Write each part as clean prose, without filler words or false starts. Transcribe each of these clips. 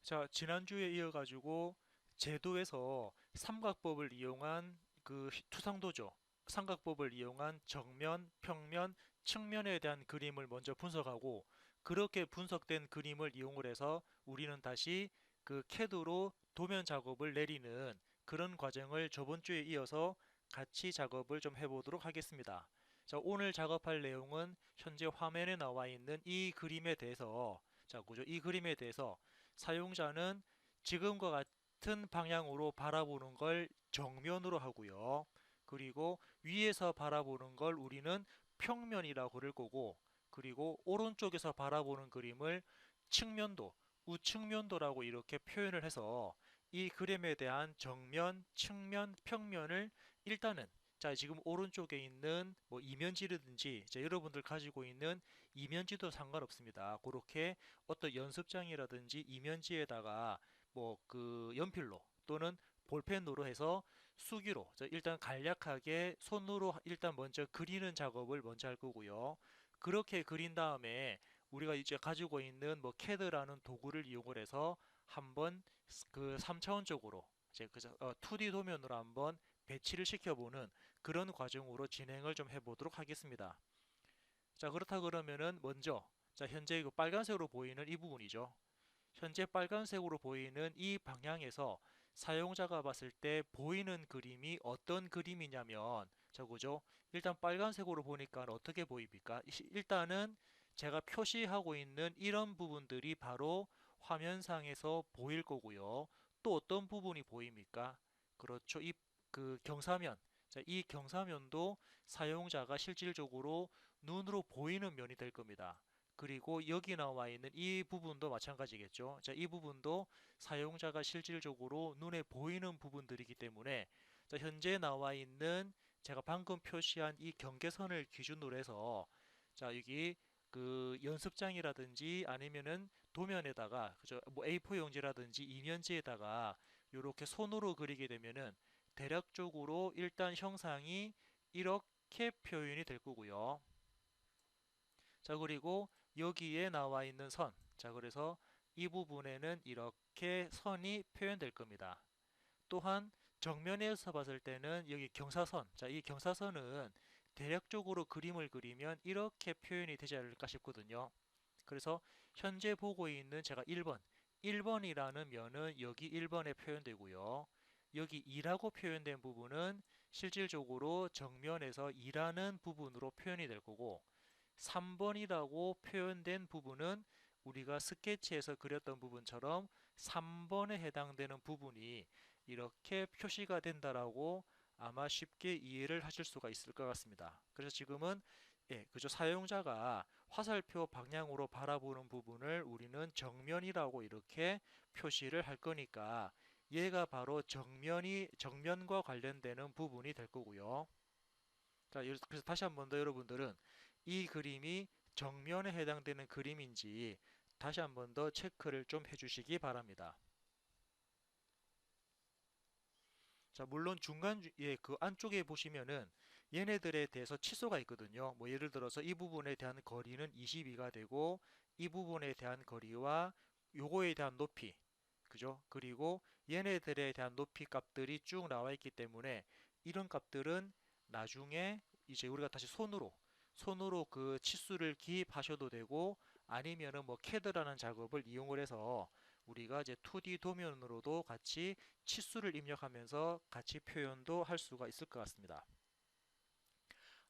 자, 지난주에 이어가지고 제도에서 삼각법을 이용한 그 투상도죠. 삼각법을 이용한 정면, 평면, 측면에 대한 그림을 먼저 분석하고 그렇게 분석된 그림을 이용을 해서 우리는 다시 그 CAD로 도면 작업을 내리는 그런 과정을 저번 주에 이어서 같이 작업을 좀 해보도록 하겠습니다. 자, 오늘 작업할 내용은 현재 화면에 나와 있는 이 그림에 대해서 자, 그죠? 이 그림에 대해서 사용자는 지금과 같은 방향으로 바라보는 걸 정면으로 하고요. 그리고 위에서 바라보는 걸 우리는 평면이라고 그럴 거고, 그리고 오른쪽에서 바라보는 그림을 측면도, 우측면도라고 이렇게 표현을 해서 이 그림에 대한 정면, 측면, 평면을 일단은 자, 지금 오른쪽에 있는 뭐 이면지라든지 여러분들 가지고 있는 이면지도 상관없습니다. 그렇게 어떤 연습장이라든지 이면지에다가 뭐 그 연필로 또는 볼펜으로 해서 수기로 일단 간략하게 손으로 일단 먼저 그리는 작업을 먼저 할 거고요. 그렇게 그린 다음에 우리가 이제 가지고 있는 뭐 캐드라는 도구를 이용을 해서 한번 그 3차원적으로 이제 2D 도면으로 한번 배치를 시켜보는 그런 과정으로 진행을 좀 해보도록 하겠습니다. 자, 그렇다 그러면은 먼저 자, 현재 그 빨간색으로 보이는 이 부분이죠. 현재 빨간색으로 보이는 이 방향에서 사용자가 봤을 때 보이는 그림이 어떤 그림이냐면 자, 그죠? 일단 빨간색으로 보니까 어떻게 보입니까? 일단은 제가 표시하고 있는 이런 부분들이 바로 화면상에서 보일 거고요. 또 어떤 부분이 보입니까? 그렇죠. 이 그 경사면. 자, 이 경사면도 사용자가 실질적으로 눈으로 보이는 면이 될 겁니다. 그리고 여기 나와 있는 이 부분도 마찬가지겠죠. 자, 이 부분도 사용자가 실질적으로 눈에 보이는 부분들이기 때문에 자, 현재 나와 있는 제가 방금 표시한 이 경계선을 기준으로 해서 자, 여기 그 연습장이라든지 아니면은 도면에다가 그죠? 뭐 A4 용지라든지 이면지에다가 이렇게 손으로 그리게 되면은 대략적으로 일단 형상이 이렇게 표현이 될 거고요. 자, 그리고 여기에 나와 있는 선. 자, 그래서 이 부분에는 이렇게 선이 표현될 겁니다. 또한 정면에서 봤을 때는 여기 경사선. 자, 이 경사선은 대략적으로 그림을 그리면 이렇게 표현이 되지 않을까 싶거든요. 그래서 현재 보고 있는 제가 1번, 1번이라는 면은 여기 1번에 표현되고요. 여기 2라고 표현된 부분은 실질적으로 정면에서 2라는 부분으로 표현이 될 거고 3번이라고 표현된 부분은 우리가 스케치에서 그렸던 부분처럼 3번에 해당되는 부분이 이렇게 표시가 된다라고 아마 쉽게 이해를 하실 수가 있을 것 같습니다. 그래서 지금은 그죠. 사용자가 화살표 방향으로 바라보는 부분을 우리는 정면이라고 이렇게 표시를 할 거니까 얘가 바로 정면과 관련되는 부분이 될 거고요. 자, 그래서 다시 한번 더 여러분들은 이 그림이 정면에 해당되는 그림인지 다시 한번 더 체크를 좀 해주시기 바랍니다. 자, 물론 그 안쪽에 보시면은 얘네들에 대해서 치수가 있거든요. 뭐 예를 들어서 이 부분에 대한 거리는 22가 되고 이 부분에 대한 거리와 요거에 대한 높이, 그죠? 그리고 얘네들에 대한 높이 값들이 쭉 나와 있기 때문에 이런 값들은 나중에 이제 우리가 다시 손으로 그 치수를 기입하셔도 되고 아니면은 뭐 캐드라는 작업을 이용을 해서 우리가 이제 2D 도면으로도 같이 치수를 입력하면서 같이 표현도 할 수가 있을 것 같습니다.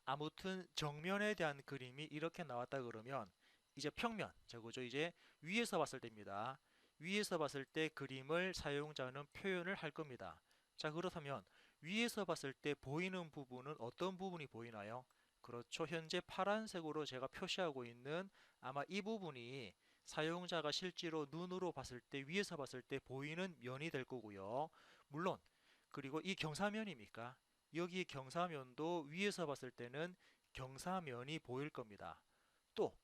아무튼 정면에 대한 그림이 이렇게 나왔다 그러면 이제 평면, 저거죠. 이제 위에서 봤을 때입니다. 위에서 봤을 때 그림을 사용자는 표현을 할 겁니다. 자, 그렇다면 위에서 봤을 때 보이는 부분은 어떤 부분이 보이나요? 그렇죠. 현재 파란색으로 제가 표시하고 있는 아마 이 부분이 사용자가 실제로 눈으로 봤을 때 위에서 봤을 때 보이는 면이 될 거고요. 물론 그리고 이 경사면입니까? 여기 경사면도 위에서 봤을 때는 경사면이 보일 겁니다. 또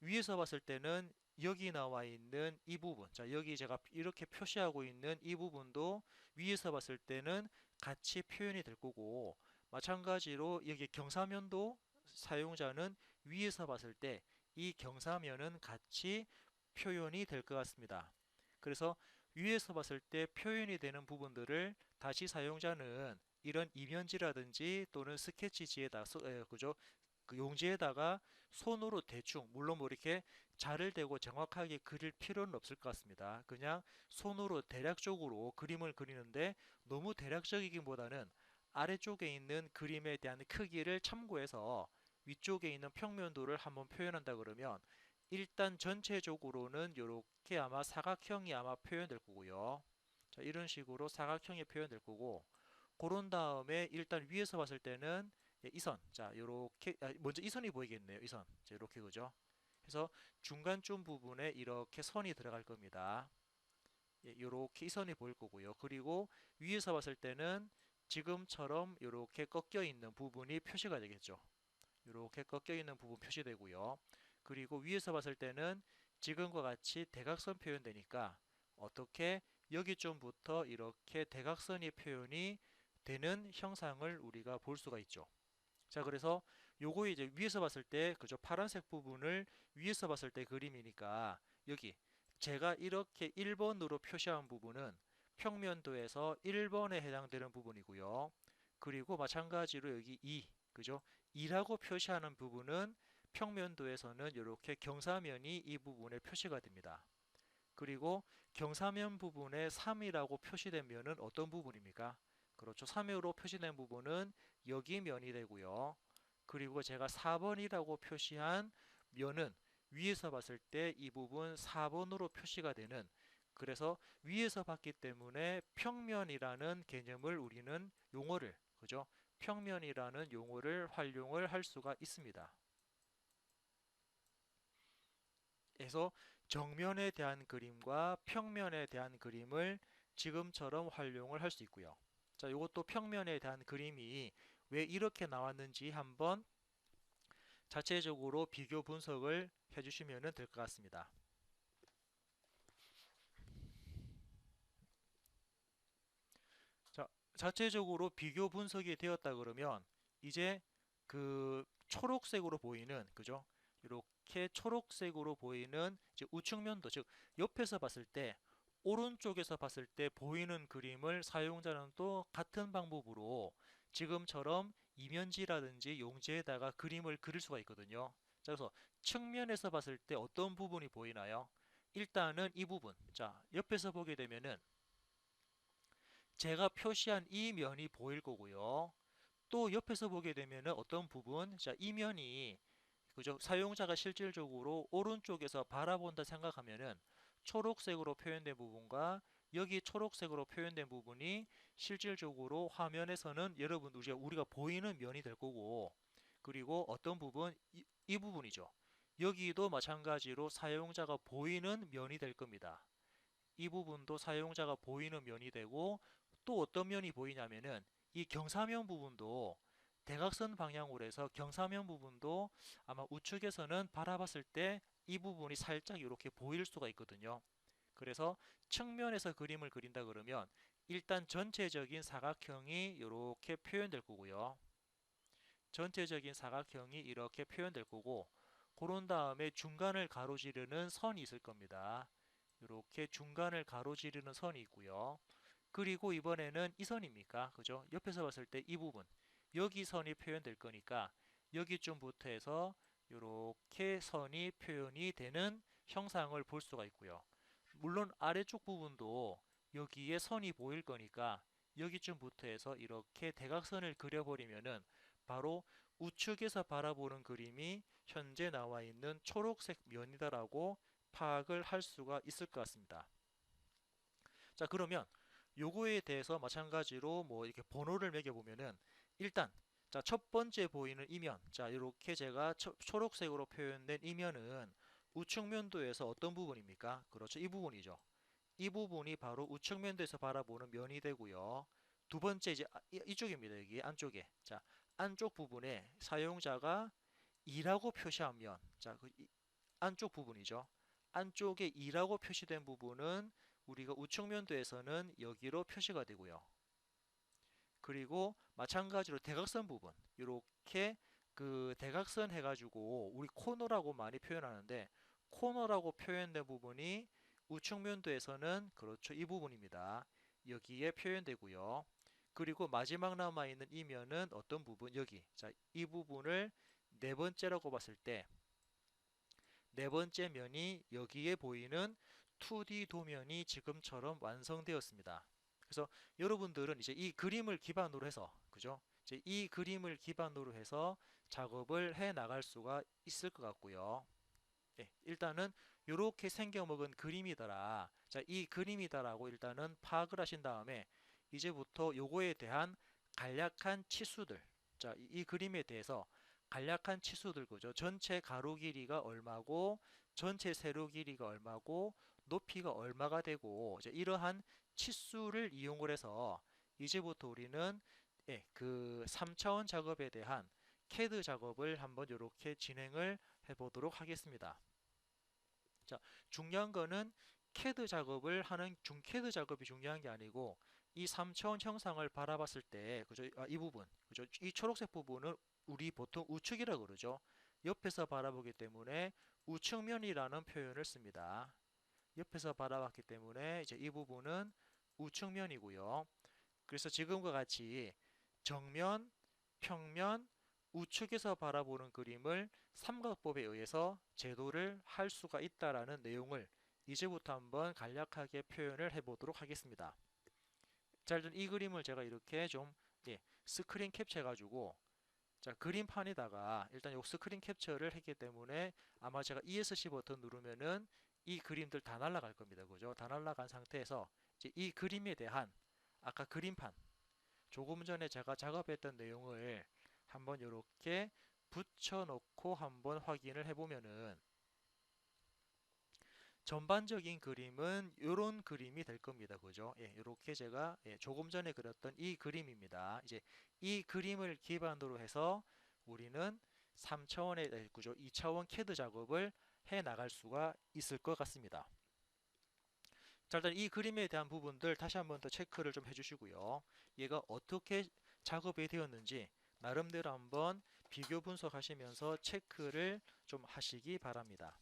위에서 봤을 때는 여기 나와 있는 이 부분, 자, 여기 제가 이렇게 표시하고 있는 이 부분도 위에서 봤을 때는 같이 표현이 될 거고, 마찬가지로 여기 경사면도 사용자는 위에서 봤을 때 이 경사면은 같이 표현이 될 것 같습니다. 그래서 위에서 봤을 때 표현이 되는 부분들을 다시 사용자는 이런 이면지라든지 또는 스케치지에다 그죠? 그 용지에다가 손으로 대충, 물론 뭐 이렇게 자를 대고 정확하게 그릴 필요는 없을 것 같습니다. 그냥 손으로 대략적으로 그림을 그리는데 너무 대략적이기보다는 아래쪽에 있는 그림에 대한 크기를 참고해서 위쪽에 있는 평면도를 한번 표현한다 그러면 일단 전체적으로는 이렇게 아마 사각형이 아마 표현될 거고요. 자, 이런 식으로 사각형이 표현될 거고, 그런 다음에 일단 위에서 봤을 때는 이 선, 자, 요렇게 먼저 이 선이 보이겠네요. 이 선, 자, 이렇게 그죠? 그래서 중간쯤 부분에 이렇게 선이 들어갈 겁니다. 예, 요렇게 이 선이 보일 거고요. 그리고 위에서 봤을 때는 지금처럼 이렇게 꺾여 있는 부분이 표시가 되겠죠. 이렇게 꺾여 있는 부분 표시되고요. 그리고 위에서 봤을 때는 지금과 같이 대각선 표현되니까 어떻게 여기쯤부터 이렇게 대각선이 표현이 되는 형상을 우리가 볼 수가 있죠. 자, 그래서 요거 이제 위에서 봤을 때 그죠? 파란색 부분을 위에서 봤을 때 그림이니까 여기 제가 이렇게 1번으로 표시한 부분은 평면도에서 1번에 해당되는 부분이고요. 그리고 마찬가지로 여기 2, 그죠? 2라고 표시하는 부분은 평면도에서는 이렇게 경사면이 이 부분에 표시가 됩니다. 그리고 경사면 부분에 3이라고 표시된 면은 어떤 부분입니까? 그렇죠. 3으로 표시된 부분은 여기 면이 되고요. 그리고 제가 4번이라고 표시한 면은 위에서 봤을 때 이 부분 4번으로 표시가 되는, 그래서 위에서 봤기 때문에 평면이라는 개념을 우리는 용어를, 그죠? 평면이라는 용어를 활용을 할 수가 있습니다. 그래서 정면에 대한 그림과 평면에 대한 그림을 지금처럼 활용을 할 수 있고요. 자, 이것도 평면에 대한 그림이 왜 이렇게 나왔는지 한번 자체적으로 비교 분석을 해주시면 될 것 같습니다. 자, 자체적으로 비교 분석이 되었다 그러면 이제 그 초록색으로 보이는, 그죠? 이렇게 초록색으로 보이는 이제 우측면도, 즉 옆에서 봤을 때 오른쪽에서 봤을 때 보이는 그림을 사용자는 또 같은 방법으로 지금처럼 이면지라든지 용지에다가 그림을 그릴 수가 있거든요. 자, 그래서 측면에서 봤을 때 어떤 부분이 보이나요? 일단은 이 부분. 자, 옆에서 보게 되면은 제가 표시한 이 면이 보일 거고요. 또 옆에서 보게 되면은 어떤 부분, 자, 이 면이 그죠? 사용자가 실질적으로 오른쪽에서 바라본다 생각하면은 초록색으로 표현된 부분과 여기 초록색으로 표현된 부분이 실질적으로 화면에서는 여러분 우리가 보이는 면이 될 거고, 그리고 어떤 부분 이 부분이죠. 여기도 마찬가지로 사용자가 보이는 면이 될 겁니다. 이 부분도 사용자가 보이는 면이 되고, 또 어떤 면이 보이냐면은 이 경사면 부분도 대각선 방향으로 해서 경사면 부분도 아마 우측에서는 바라봤을 때 이 부분이 살짝 이렇게 보일 수가 있거든요. 그래서 측면에서 그림을 그린다 그러면 일단 전체적인 사각형이 이렇게 표현될 거고요. 전체적인 사각형이 이렇게 표현될 거고, 그런 다음에 중간을 가로지르는 선이 있을 겁니다. 이렇게 중간을 가로지르는 선이 있고요. 그리고 이번에는 이 선입니까? 그죠? 옆에서 봤을 때 이 부분, 여기 선이 표현될 거니까 여기쯤부터 해서 이렇게 선이 표현이 되는 형상을 볼 수가 있고요. 물론 아래쪽 부분도 여기에 선이 보일 거니까 여기쯤부터 해서 이렇게 대각선을 그려버리면은 바로 우측에서 바라보는 그림이 현재 나와 있는 초록색 면이다라고 파악을 할 수가 있을 것 같습니다. 자, 그러면 요거에 대해서 마찬가지로 뭐 이렇게 번호를 매겨 보면은 일단 자, 첫 번째 보이는 이면, 자, 이렇게 제가 초록색으로 표현된 이면은 우측면도에서 어떤 부분입니까? 그렇죠, 이 부분이죠. 이 부분이 바로 우측면도에서 바라보는 면이 되고요. 두 번째 이제 이쪽입니다. 여기 안쪽에, 자, 안쪽 부분에 사용자가 2라고 표시한 면, 자, 그 안쪽 부분이죠. 안쪽에 2라고 표시된 부분은 우리가 우측면도에서는 여기로 표시가 되고요. 그리고 마찬가지로 대각선 부분, 이렇게 그 대각선 해가지고 우리 코너라고 많이 표현하는데, 코너라고 표현된 부분이 우측면도에서는 그렇죠. 이 부분입니다. 여기에 표현되고요. 그리고 마지막 남아있는 이 면은 어떤 부분? 여기. 자, 이 부분을 네 번째라고 봤을 때 네 번째 면이 여기에 보이는 2D 도면이 지금처럼 완성되었습니다. 그래서 여러분들은 이제 이 그림을 기반으로 해서 그죠? 이제 이 그림을 기반으로 해서 작업을 해 나갈 수가 있을 것 같고요. 예, 일단은 이렇게 생겨먹은 그림이더라. 자, 이 그림이다라고 일단은 파악을 하신 다음에 이제부터 요거에 대한 간략한 치수들. 자, 이 그림에 대해서 간략한 치수들 그죠? 전체 가로 길이가 얼마고 전체 세로 길이가 얼마고 높이가 얼마가 되고 이제 이러한 치수를 이용을 해서 이제부터 우리는 예, 그 3차원 작업에 대한 CAD 작업을 한번 이렇게 진행을 해보도록 하겠습니다. 자, 중요한 거는 CAD 작업을 하는 CAD 작업이 중요한 게 아니고 이 3차원 형상을 바라봤을 때 그죠? 이 부분 그죠? 이 초록색 부분은 우리 보통 우측이라 고 그러죠. 옆에서 바라보기 때문에 우측면이라는 표현을 씁니다. 옆에서 바라봤기 때문에 이제 이 부분은 우측면이고요. 그래서 지금과 같이 정면, 평면, 우측에서 바라보는 그림을 삼각법에 의해서 제도를 할 수가 있다라는 내용을 이제부터 한번 간략하게 표현을 해보도록 하겠습니다. 자, 일단 이 그림을 제가 이렇게 좀 스크린 캡처 해가지고 자, 그림판에다가 일단 요 스크린 캡처를 했기 때문에 아마 제가 ESC 버튼 누르면은 이 그림들 다 날아갈 겁니다. 그죠? 다 날아간 상태에서 이제 이 그림에 대한 아까 그림판 조금 전에 제가 작업했던 내용을 한번 이렇게 붙여놓고 한번 확인을 해보면은 전반적인 그림은 이런 그림이 될 겁니다. 그죠? 예, 이렇게 제가 조금 전에 그렸던 이 그림입니다. 이제 이 그림을 기반으로 해서 우리는 3차원의 구조, 2차원 CAD 작업을 해 나갈 수가 있을 것 같습니다. 자, 일단 이 그림에 대한 부분들 다시 한번 더 체크를 좀 해주시고요. 얘가 어떻게 작업이 되었는지 나름대로 한번 비교 분석하시면서 체크를 좀 하시기 바랍니다.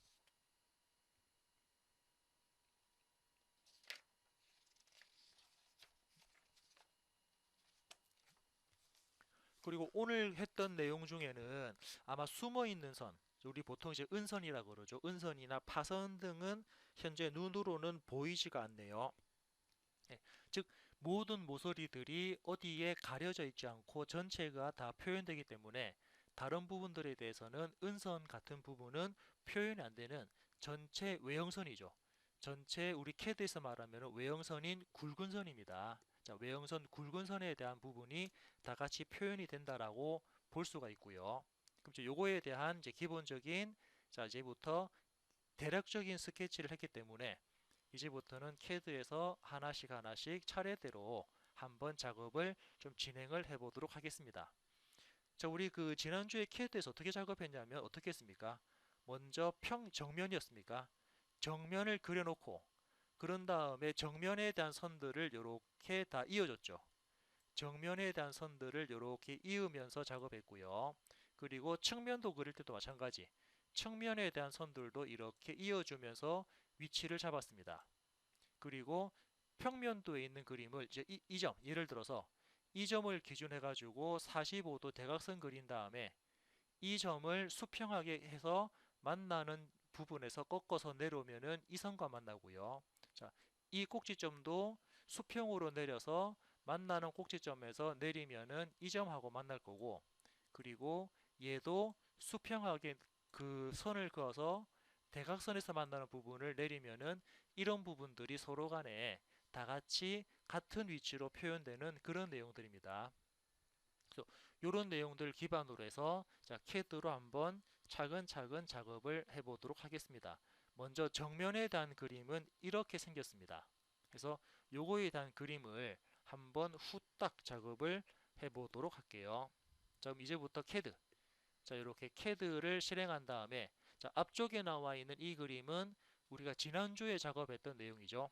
그리고 오늘 했던 내용 중에는 아마 숨어 있는 선, 우리 보통 이제 은선이라고 그러죠. 은선이나 파선 등은 현재 눈으로는 보이지가 않네요. 예, 즉 모든 모서리들이 어디에 가려져 있지 않고 전체가 다 표현되기 때문에 다른 부분들에 대해서는 은선 같은 부분은 표현이 안 되는 전체 외형선이죠. 전체 우리 CAD에서 말하면 외형선인 굵은 선입니다. 자, 외형선 굵은 선에 대한 부분이 다 같이 표현이 된다라고 볼 수가 있고요. 그럼 이제 요거에 대한 이제 기본적인 자, 이제부터 대략적인 스케치를 했기 때문에 이제부터는 CAD에서 하나씩 하나씩 차례대로 한번 작업을 좀 진행을 해 보도록 하겠습니다. 자, 우리 그 지난주에 CAD에서 어떻게 작업했냐면 어떻게 했습니까? 먼저 정면이었습니까? 정면을 그려놓고 그런 다음에 정면에 대한 선들을 이렇게 다 이어줬죠. 정면에 대한 선들을 이렇게 이으면서 작업했고요. 그리고 측면도 그릴 때도 마찬가지. 측면에 대한 선들도 이렇게 이어주면서 위치를 잡았습니다. 그리고 평면도에 있는 그림을 이제 이 점, 예를 들어서 이 점을 기준해 가지고 45도 대각선 그린 다음에 이 점을 수평하게 해서 만나는 부분에서 꺾어서 내려오면은 이 선과 만나고요. 자, 이 꼭지점도 수평으로 내려서 만나는 꼭지점에서 내리면은 이 점하고 만날 거고, 그리고 얘도 수평하게 그 선을 그어서 대각선에서 만나는 부분을 내리면은 이런 부분들이 서로 간에 다 같이 같은 위치로 표현되는 그런 내용들입니다. 그래서 이런 내용들 기반으로 해서 자, CAD로 한번 차근차근 작업을 해보도록 하겠습니다. 먼저 정면에 대한 그림은 이렇게 생겼습니다. 그래서 요거에 대한 그림을 한번 후딱 작업을 해보도록 할게요. 자, 그럼 이제부터 CAD. 자, 이렇게 CAD를 실행한 다음에 자, 앞쪽에 나와 있는 이 그림은 우리가 지난주에 작업했던 내용이죠.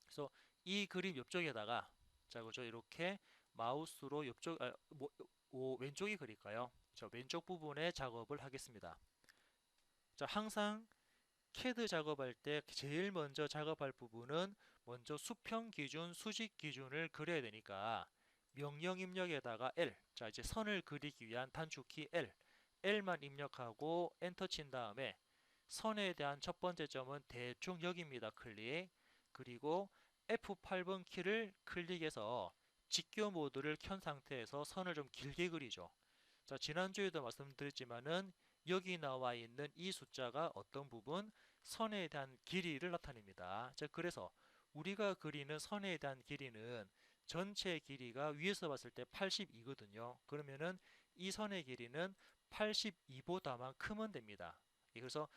그래서 이 그림 옆쪽에다가 자, 그죠? 이렇게 마우스로 옆쪽 왼쪽이 그릴까요? 자, 왼쪽 부분에 작업을 하겠습니다. 자, 항상 CAD 작업할 때 제일 먼저 작업할 부분은 먼저 수평 기준, 수직 기준을 그려야 되니까 명령 입력에다가 L, 자 이제 선을 그리기 위한 단축키 L, L만 입력하고 엔터 친 다음에 선에 대한 첫 번째 점은 대충 여기입니다. 클릭. 그리고 F8번 키를 클릭해서 직교 모드를 켠 상태에서 선을 좀 길게 그리죠. 자, 지난주에도 말씀드렸지만은 여기 나와 있는 이 숫자가 어떤 부분? 선에 대한 길이를 나타냅니다. 자, 그래서 우리가 그리는 선에 대한 길이는 전체 길이가 위에서 봤을 때 82거든요. 그러면은 이 선의 길이는 82보다만 크면 됩니다. 그래서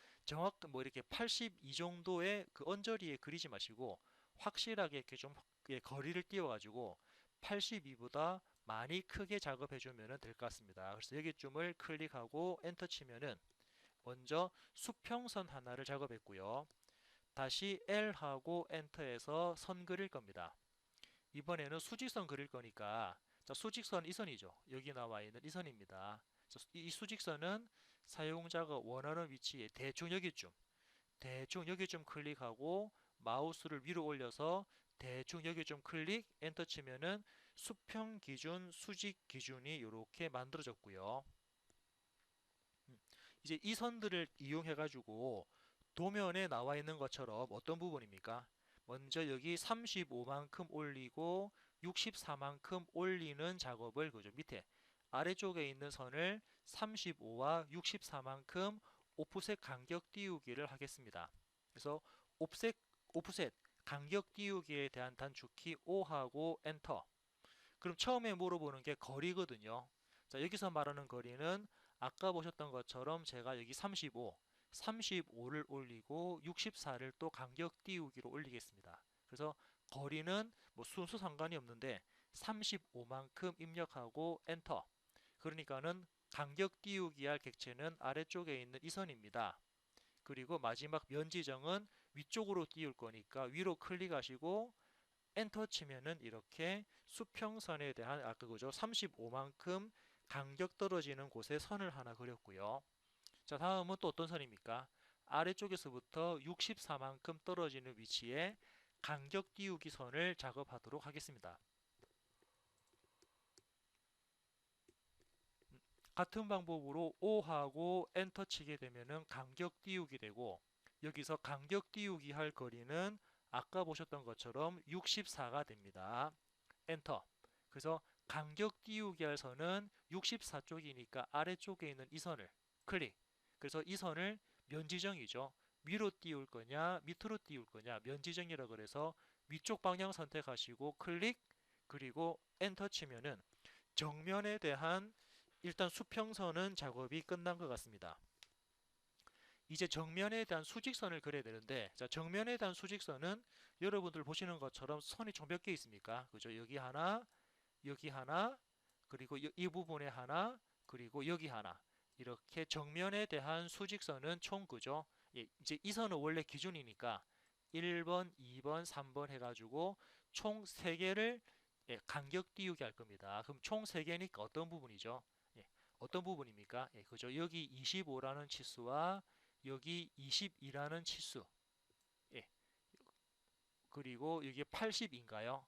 뭐 이렇게 82 정도의 그 언저리에 그리지 마시고 확실하게 이렇게 좀 거리를 띄워가지고 82보다 많이 크게 작업해 주면 될 것 같습니다. 그래서 여기쯤을 클릭하고 엔터 치면은 먼저 수평선 하나를 작업했고요. 다시 L하고 엔터해서 선 그릴 겁니다. 이번에는 수직선 그릴 거니까 자, 수직선 이 선이죠. 여기 나와 있는 이 선입니다. 이 수직선은 사용자가 원하는 위치에 대충 여기쯤 클릭하고 마우스를 위로 올려서 대충 여기쯤 클릭 엔터 치면은 수평 기준, 수직 기준이 이렇게 만들어졌고요. 이제 이 선들을 이용해 가지고 도면에 나와 있는 것처럼 어떤 부분입니까? 먼저 여기 35만큼 올리고 64만큼 올리는 작업을 그죠 밑에 아래쪽에 있는 선을 35와 64만큼 오프셋 간격 띄우기를 하겠습니다. 그래서 오프셋 간격 띄우기에 대한 단축키 O하고 엔터. 그럼 처음에 물어보는 게 거리거든요. 자, 여기서 말하는 거리는 아까 보셨던 것처럼 제가 여기 35를 올리고 64를 또 간격 띄우기로 올리겠습니다. 그래서 거리는 뭐 순수 상관이 없는데 35만큼 입력하고 엔터. 그러니까는 간격 띄우기 할 객체는 아래쪽에 있는 이 선입니다. 그리고 마지막 면 지정은 위쪽으로 띄울 거니까 위로 클릭하시고 엔터 치면은 이렇게 수평선에 대한 아까 그죠 35만큼 간격 떨어지는 곳에 선을 하나 그렸고요. 자, 다음은 또 어떤 선입니까? 아래쪽에서부터 64만큼 떨어지는 위치에 간격 띄우기 선을 작업하도록 하겠습니다. 같은 방법으로 O하고 엔터 치게 되면은 간격 띄우기 되고 여기서 간격 띄우기 할 거리는 아까 보셨던 것처럼 64가 됩니다. 엔터. 그래서 간격 띄우기 할 선은 64쪽이니까 아래쪽에 있는 이 선을 클릭. 그래서 이 선을 면지정이죠. 위로 띄울 거냐, 밑으로 띄울 거냐, 면지정이라 그래서 위쪽 방향 선택하시고 클릭, 그리고 엔터 치면은 정면에 대한 일단 수평선은 작업이 끝난 것 같습니다. 이제 정면에 대한 수직선을 그려야 되는데, 자, 정면에 대한 수직선은 여러분들 보시는 것처럼 선이 총 몇 개 있습니까? 그죠? 여기 하나, 그리고 이 부분에 하나, 그리고 여기 하나. 이렇게 정면에 대한 수직선은 총 그죠? 예, 이제 이 선은 원래 기준이니까 1번, 2번, 3번 해가지고 총 3개를 예, 간격 띄우게 할 겁니다. 그럼 총 3개니까 어떤 부분이죠? 예, 어떤 부분입니까? 예, 그죠? 여기 25라는 치수와 여기 22라는 치수. 예, 그리고 여기 80인가요?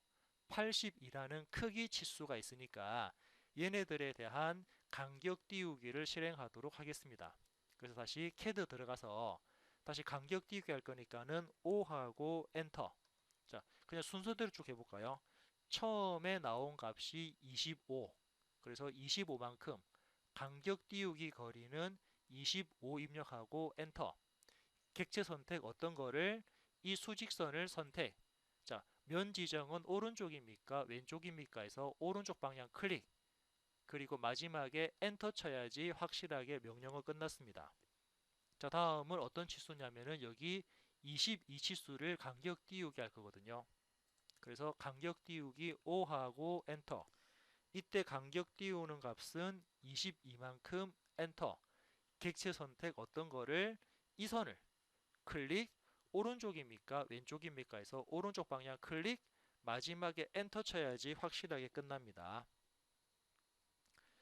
80이라는 크기 치수가 있으니까 얘네들에 대한 간격 띄우기를 실행하도록 하겠습니다. 그래서 다시 CAD 들어가서 다시 간격 띄우기 할 거니까는 O하고 엔터. 자, 그냥 순서대로 쭉 해볼까요? 처음에 나온 값이 25. 그래서 25만큼 간격 띄우기 거리는 25 입력하고 엔터. 객체 선택 어떤 거를 이 수직선을 선택. 자, 면 지정은 오른쪽입니까? 왼쪽입니까? 해서 오른쪽 방향 클릭. 그리고 마지막에 엔터 쳐야지 확실하게 명령어 끝났습니다. 자, 다음은 어떤 치수냐면은 여기 22 치수를 간격 띄우기 할 거거든요. 그래서 간격 띄우기 O하고 엔터. 이때 간격 띄우는 값은 22만큼 엔터. 객체 선택 어떤 거를 이 선을 클릭. 오른쪽입니까? 왼쪽입니까? 해서 오른쪽 방향 클릭. 마지막에 엔터 쳐야지 확실하게 끝납니다.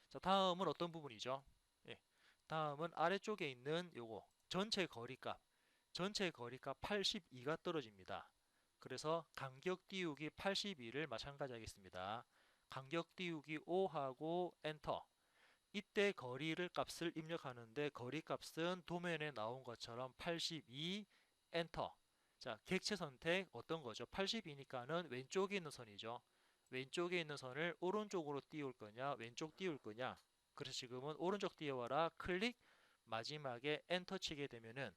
자, 다음은 어떤 부분이죠? 예, 다음은 아래쪽에 있는 요거 전체 거리값. 전체 거리가 82가 떨어집니다. 그래서 간격 띄우기 82를 마찬가지 하겠습니다. 간격 띄우기 5하고 엔터. 이때 거리를 값을 입력하는데 거리 값은 도면에 나온 것처럼 82 엔터. 자, 객체 선택 어떤 거죠? 82니까는 왼쪽에 있는 선이죠. 왼쪽에 있는 선을 오른쪽으로 띄울 거냐, 왼쪽 띄울 거냐. 그래서 지금은 오른쪽 띄워라 클릭, 마지막에 엔터 치게 되면은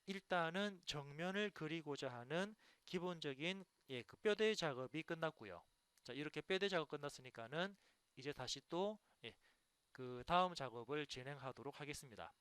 일단은 정면을 그리고자 하는 기본적인 그 뼈대 작업이 끝났고요. 자, 이렇게 뼈대 작업 끝났으니까는 이제 다시 또 그 다음 작업을 진행하도록 하겠습니다.